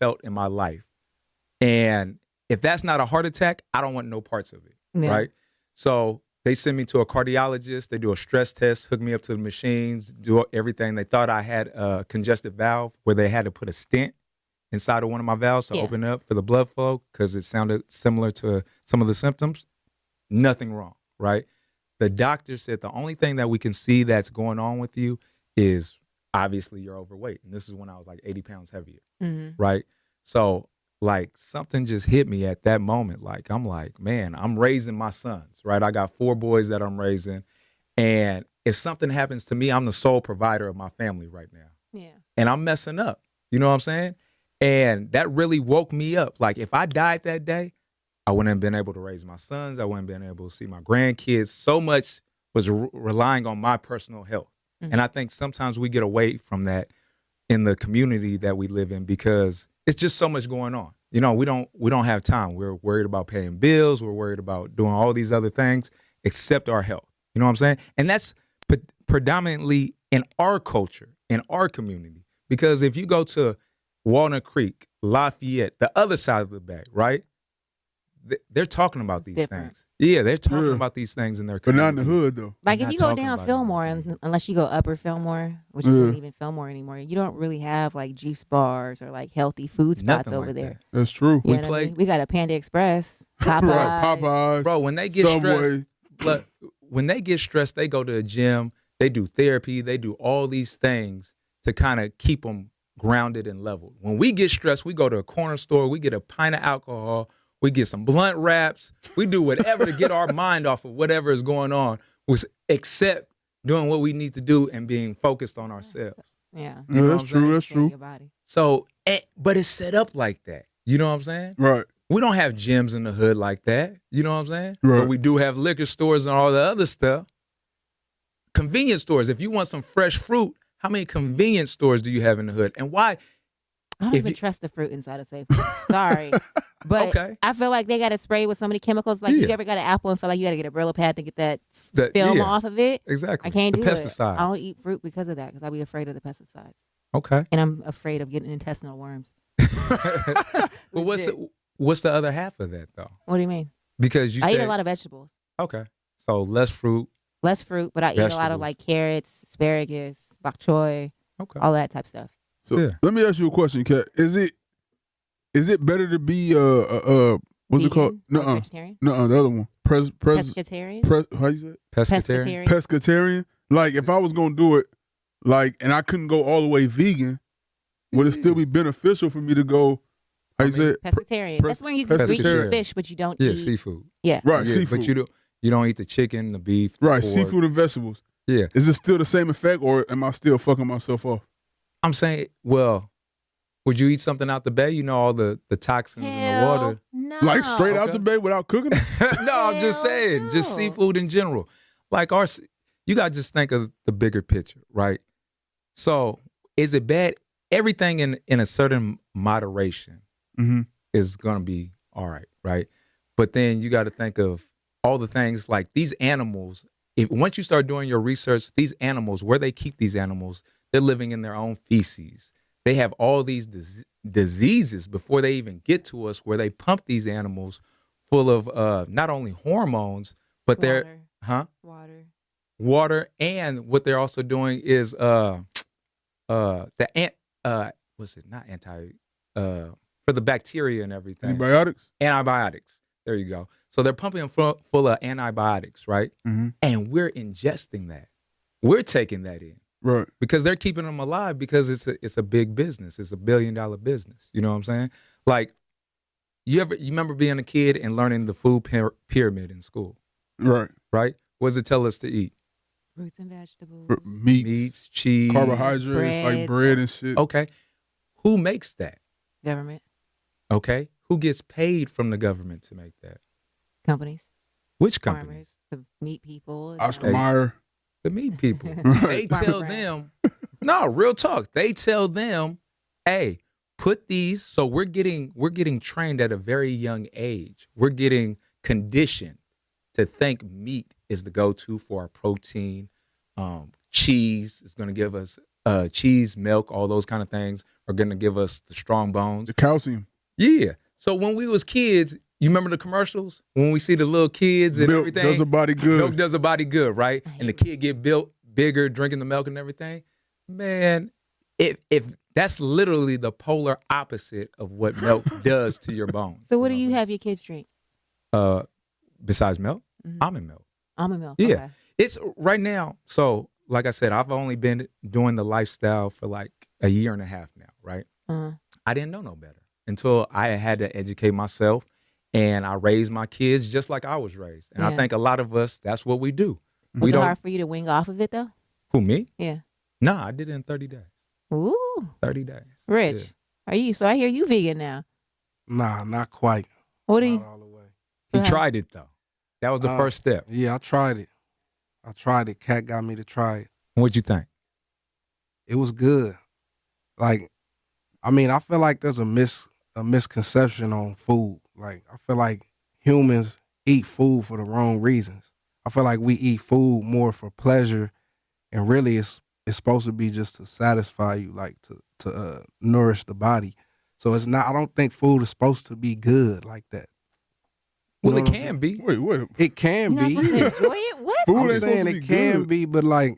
felt in my life. And if that's not a heart attack, I don't want no parts of it, right? So they send me to a cardiologist. They do a stress test, hook me up to the machines, do everything. They thought I had a congestive valve where they had to put a stent inside of one of my valves to open up for the blood flow because it sounded similar to some of the symptoms. Nothing wrong, right? The doctor said the only thing that we can see that's going on with you is obviously you're overweight. And this is when I was like 80 pounds heavier, right? So like something just hit me at that moment. Like, I'm like, man, I'm raising my sons, right? I got 4 boys that I'm raising. And if something happens to me, I'm the sole provider of my family right now. Yeah. And I'm messing up. You know what I'm saying? And that really woke me up. Like, if I died that day, I wouldn't have been able to raise my sons. I wouldn't have been able to see my grandkids. So much was relying on my personal health. And I think sometimes we get away from that in the community that we live in because it's just so much going on. You know, we don't have time. We're worried about paying bills. We're worried about doing all these other things except our health. You know what I'm saying? And that's predominantly in our culture, in our community. Because if you go to Walnut Creek, Lafayette, the other side of the bay, right? They're talking about these things. Yeah, they're talking about these things in their community. But not in the hood, though. Like, if you go down Fillmore, unless you go upper Fillmore, which isn't even Fillmore anymore, you don't really have, like, juice bars or, like, healthy food spots over like there. That's true. You know what I mean? We got a Panda Express, Popeyes. Right, Popeyes. Bro, when they get Subway. stressed, when they get stressed, they go to a gym, they do therapy, they do all these things to kind of keep them grounded and leveled. When we get stressed, we go to a corner store, we get a pint of alcohol, we get some blunt wraps. We do whatever to get our mind off of whatever is going on, except doing what we need to do and being focused on ourselves. Yeah. Yeah, that's true. That's true. So, but it's set up like that. You know what I'm saying? Right. We don't have gyms in the hood like that. You know what I'm saying? Right. But we do have liquor stores and all the other stuff. Convenience stores. If you want some fresh fruit, how many convenience stores do you have in the hood? And why? I don't even trust the fruit inside of Safe. Sorry. But I feel like they got to spray with so many chemicals. Like, you ever got an apple and feel like you got to get a Brillo pad to get that film off of it? Exactly. I can't do pesticides. it. I don't eat fruit because of that, because I'll be afraid of the pesticides. Okay. And I'm afraid of getting intestinal worms. Well, what's the other half of that, though? What do you mean? Because I eat a lot of vegetables. Okay. So less fruit. Less fruit, but I eat a lot of, like, carrots, asparagus, bok choy, all that type of stuff. So let me ask you a question, Kat. Is it better to be what's vegan? it called? No, vegetarian? No, the other one. Pescatarian? How you say it? Pescatarian. Pescatarian. Like, if I was gonna do it, like, and I couldn't go all the way vegan, would it still be beneficial for me to go? How you say it? Pescatarian. That's when you can eat fish, but you don't eat seafood. Yeah, right. Yeah, Seafood. But you don't eat the chicken, the beef, the right? pork. Seafood and vegetables. Yeah. Is it still the same effect, or am I still fucking myself off? I'm saying, well, would you eat something out the bay? You know, all the toxins in the water. No. Like straight out the bay without cooking it? No, I'm just saying, just seafood in general. Like you got to just think of the bigger picture, right? So is it bad? Everything in a certain moderation is going to be all right, right? But then you got to think of all the things like these animals. Once you start doing your research, these animals, where they keep these animals, they're living in their own feces. They have all these diseases before they even get to us, where they pump these animals full of not only hormones, but water, and what they're also doing is for the bacteria and everything. Antibiotics. There you go. So they're pumping them full of antibiotics, right? Mm-hmm. And we're ingesting that. We're taking that in. Right. Because they're keeping them alive because it's a big business. It's $1 billion business. You know what I'm saying? Like, you remember being a kid and learning the food pyramid in school? Right. Right? What does it tell us to eat? Fruits and vegetables. Meats, cheese. Carbohydrates, like bread and shit. Okay. Who makes that? Government. Okay. Who gets paid from the government to make that? Companies. Which companies? Farmers, the meat people. Oscar Mayer. The meat people. They tell them, no, real talk. They tell them, hey, put these. So we're getting trained at a very young age. We're getting conditioned to think meat is the go-to for our protein. Cheese is going to give us cheese, milk, all those kind of things are going to give us the strong bones. The calcium. Yeah. So when we was kids, you remember the commercials? When we see the little kids and milk everything? Does a body good. Milk does a body good, right? And the kid get built bigger, drinking the milk and everything. Man, if that's literally the polar opposite of what milk does to your bones. So what do you have your kids drink? Besides milk? Almond milk. Almond milk. Yeah. Okay. It's right now. So like I said, I've only been doing the lifestyle for like a year and a half now, right? I didn't know no better until I had to educate myself, and I raised my kids just like I was raised. And I think a lot of us, that's what we do. Was it hard for you to wing off of it though? Who, me? Yeah. No, I did it in 30 days. Ooh. 30 days. Rich, Yeah. are you? So I hear you vegan now. Nah, not quite. What do Not you? all the way. He tried it though. That was the first step. Yeah, I tried it. Kat got me to try it. What'd you think? It was good. Like, I mean, I feel like there's a misconception on food. Like, I feel like humans eat food for the wrong reasons. I feel like we eat food more for pleasure, and really it's supposed to be just to satisfy you, like to nourish the body. So it's not. I don't think food is supposed to be good like that. Well, it can be. Wait. It can You're be. not supposed to enjoy it? What? Food I'm ain't saying supposed to it be can good. be, but like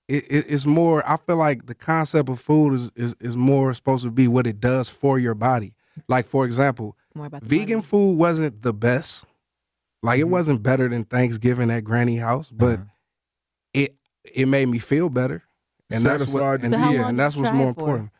it's more. I feel like the concept of food is more supposed to be what it does for your body. Like, for example, More about the vegan money. food wasn't the best. Like, it wasn't better than Thanksgiving at Granny house, but it made me feel better, and that's what. Satisfied. And So how yeah, long and did that's you what's try more it for? important.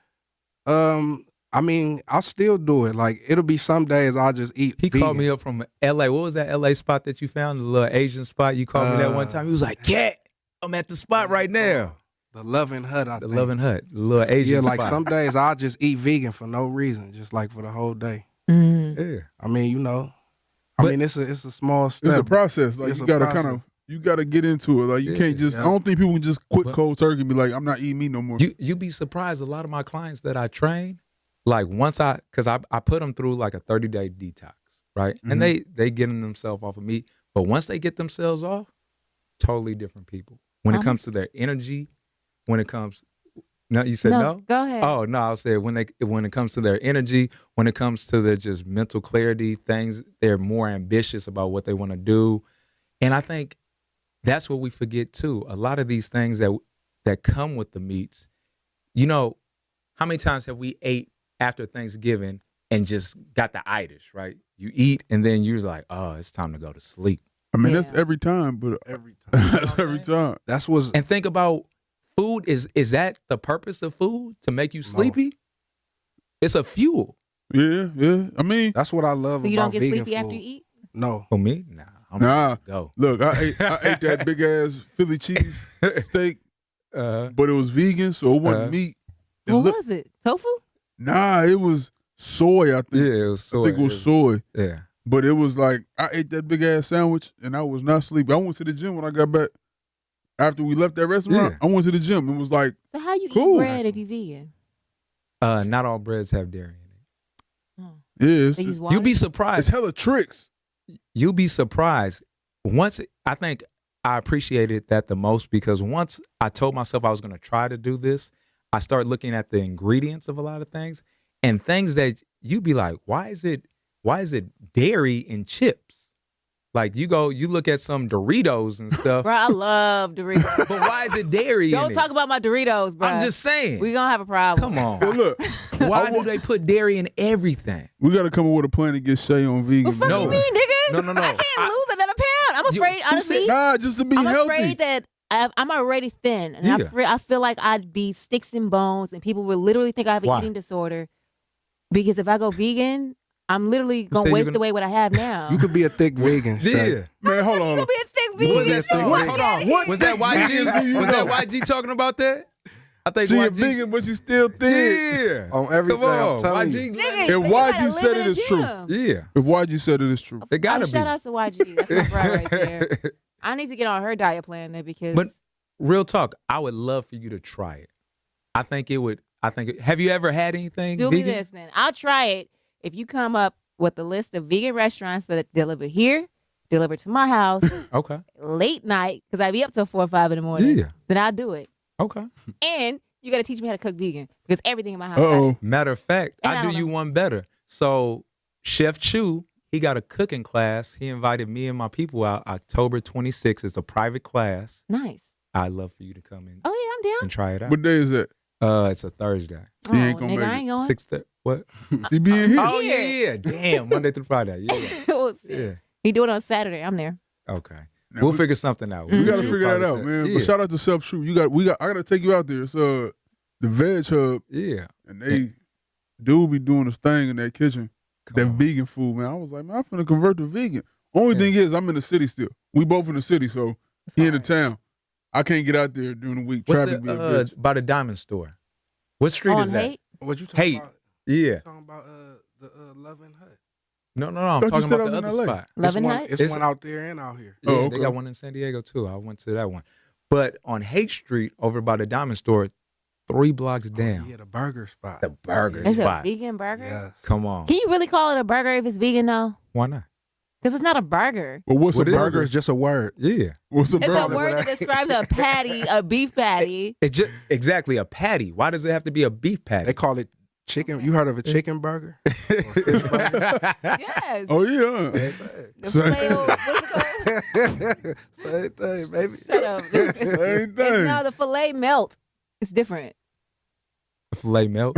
I mean, I'll still do it. Like, it'll be some days I'll just eat. He vegan. called me up from LA. What was that LA spot that you found? The little Asian spot? You called me that one time. He was like, "Cat, I'm at the spot right now." The Loving Hut. I The think. Loving Hut, the little Asian Yeah, like spot. some days I'll just eat vegan for no reason, just like for the whole day. Yeah. I mean, you know, But- it's a small step. It's a process. Like It's you a gotta process. you gotta get into it. Like you Yeah, can't just. yeah. I don't think people can just quit But- cold turkey and be like, I'm not eating meat no more. You'd be surprised. A lot of my clients that I train, like because I put them through like a 30-day detox, right? And they getting themselves off of meat, but once they get themselves off, totally different people. When it comes to their energy, when it comes, no, you said no. Go ahead. Oh no, I'll say when it comes to their energy, when it comes to their just mental clarity, things they're more ambitious about what they want to do, and I think that's what we forget too. A lot of these things that come with the meats, you know, how many times have we ate after Thanksgiving and just got the itis, right? You eat and then you're like, oh, it's time to go to sleep. I mean, Yeah. that's every time, but every time. that's every time. That's what's And think about food. Is that the purpose of food? To make you sleepy? It's a fuel. Yeah. I mean, that's what I love So you about don't get vegan sleepy food. after you eat? No, For me, nah. I'm Nah. ready to go. look, I ate that big ass Philly cheese steak, but it was vegan, so it wasn't meat. It What looked- was it? Tofu? Nah, it was soy. I think. Yeah, it was soy. I think it was soy. Yeah. But it was like I ate that big ass sandwich and I was not sleepy. I went to the gym when I got back. After we left that restaurant, Yeah. I went to the gym. It was like, So how you Cool. eat bread if you vegan? Not all breads have dairy in it. yeah, They use water? You'll be it's surprised. hella tricks. You'll be surprised. Once I think I appreciated that the most because once I told myself I was going to try to do this, I started looking at the ingredients of a lot of things and things that you'd be like, why is it dairy in chips? Like you look at some Doritos and stuff, Bro, I love Doritos. but why is it dairy in Don't it? talk about my Doritos, bro. I'm just saying. We gonna have a problem. Come on. So look, Why do they put dairy in everything? we got to come up with a plan to get Shay on vegan. What the fuck No. you mean, nigga? No. I can't lose another pound. I'm afraid, who honestly. said- Nah, just to be I'm healthy. afraid that I'm already thin, and Yeah. I feel like I'd be sticks and bones, and people would literally think I have an Why? eating disorder. Because if I go vegan, I'm literally gonna said you're waste gonna- away what I have now. you could be a thick vegan. Shay. Yeah. Man, hold on. You gonna be a thick vegan? Was that song? What? Hold on. What Was that vegans do YG? you Was that know? YG talking about that? I think She a YG. vegan, but she still thin. Yeah. On everything, Come I'm on. telling you. YG. Nigga, If you gotta YG live said in it, the it's true. gym. Yeah. If YG said it, it's true. It gotta be. Shout out to YG. That's my bro right there. I need to get on her diet plan then because But real talk, I would love for you to try it. I think it would. Have you ever had anything do me vegan? this then. I'll try it if you come up with a list of vegan restaurants that deliver here, deliver to my house, Okay. late night, because I be up till 4 or 5 in the morning. Yeah. Then I'll do it. Okay. And You got to teach me how to cook vegan because everything in my house. Uh-oh. Matter of fact, And I I do don't you know. one better. So Chef Chu, he got a cooking class. He invited me and my people out. October 26th is a private class. Nice. I'd love for you to come in Oh yeah, I'm down. and try it out. What day is that? It's a Thursday. He ain't gonna nigga, make I it. ain't going. 6:30. What? He be in here. Oh yeah. Damn, Monday through Friday. Yeah. We'll see. Yeah. He do it on Saturday. I'm there. Okay. Now, We'll we- figure something out. We gotta Mhm. figure that out, man. Yeah. But shout out to Self Shoot. I gotta take you out there. It's the Veg Hub, Yeah. and they dude be doing this thing in that kitchen. Come That on. vegan food, man. I was like, man, I'm finna convert to vegan. Only Yeah. thing is, I'm in the city still. We both in the city, so It's he in the hard. town. I can't get out there during the week. What's Traffic be a the, bitch. by the Diamond Store? What street On is that? hate? What you talking Hate. about? Yeah. You talking about the Loving Hut? No, I'm Thought you talking said about I the was other in LA. spot. Loving Hut? It's It's- one out there and out here. Yeah, Oh, they okay. got one in San Diego too. I went to that one. But on Haight Street, over by the Diamond Store, 3 blocks down. Oh, yeah, the burger spot. The burger Is it a spot. vegan burger? Yes. Come on. Can you really call it a burger if it's vegan though? Why not? Because it's not a burger. But what's What a is burger? Burger is just a word. Yeah. What's a It's burger? a word that describes a patty, a beef patty. It just exactly a patty. Why does it have to be a beef patty? They call it chicken. You heard of a chicken burger? Yes. Oh yeah. The Same. filet, what's it called? Same thing, baby. Shut up. Same thing. No, the filet melt. It's different. Filet milk.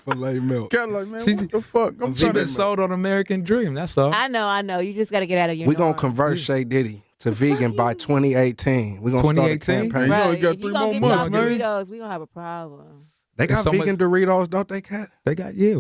Filet milk. Cat like, man, She- what the fuck? I'm She trying been to sold on American Dream. That's all. I know. You just got to get out of your We're going to norm. convert Shay Diddy to vegan by 2018. We're going to start a 2018? campaign. Man, you only Right. got If 3 you gonna more give me months, all man. Doritos, we gonna have a problem. They got There's so vegan Doritos, don't they, Cat? They got, yeah.